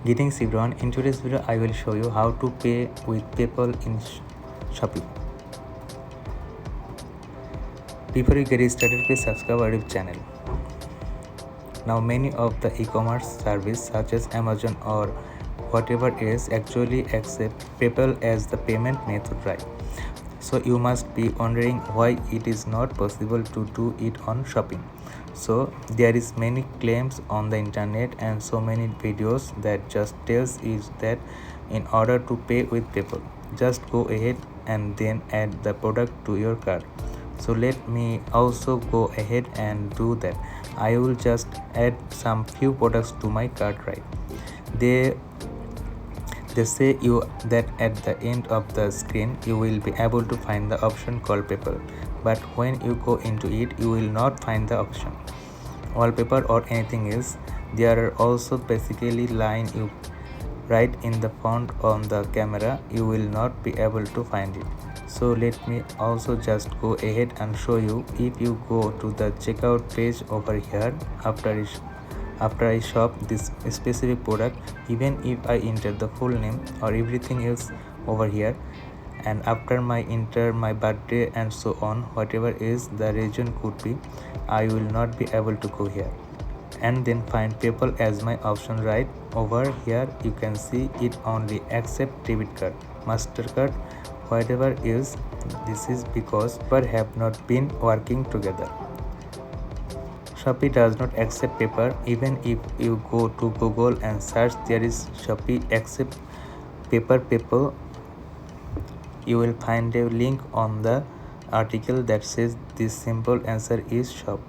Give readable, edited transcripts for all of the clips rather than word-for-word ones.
Greetings everyone, in today's video I will show you how to pay with PayPal in Shopee. Before you get started, please subscribe our YouTube channel. Now many of the e-commerce service such as Amazon or whatever else actually accept PayPal as the payment method, right? So you must be wondering why it is not possible to do it on Shopee. So there is many claims on the internet and so many videos that just tells is that in order to pay with PayPal, just go ahead and then add the product to your cart. So let me also go ahead and do that. I will just add some few products to my cart, right? They say you that at the end of the screen you will be able to find the option called PayPal, but when you go into it you will not find the option wallpaper or anything else. There are also basically line you write in the font on the camera, you will not be able to find it. So let me also just go ahead and show you. If you go to the checkout page over here, after I shop this specific product, even if I enter the full name or everything else over here, and after my enter my birthday and so on, whatever is the region could be, I will not be able to go here and then find PayPal as my option. Right over here you can see it only accept debit card, MasterCard, whatever is. This is because PayPal have not been working together. Shopee does not accept paper. Even if you go to Google and search there is Shopee accept PayPal, you will find a link on the article that says this simple answer is shop.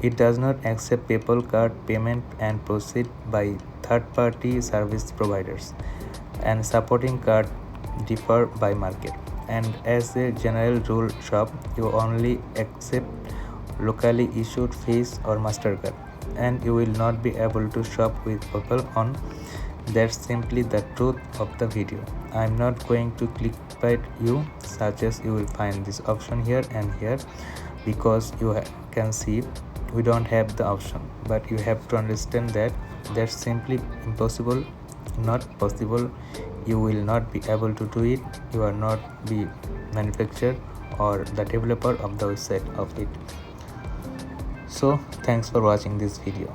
It does not accept PayPal card payment and proceed by third-party service providers, and supporting card differ by market. And as a general rule, shop you only accept locally issued fees or MasterCard, and you will not be able to shop with PayPal on. That's simply the truth of the video. I'm not going to clickbait you, such as you will find this option here and here, because you can see we don't have the option. But you have to understand that that's simply impossible, not possible. You will not be able to do it. You are not the manufacturer or the developer of the website of it. So thanks for watching this video.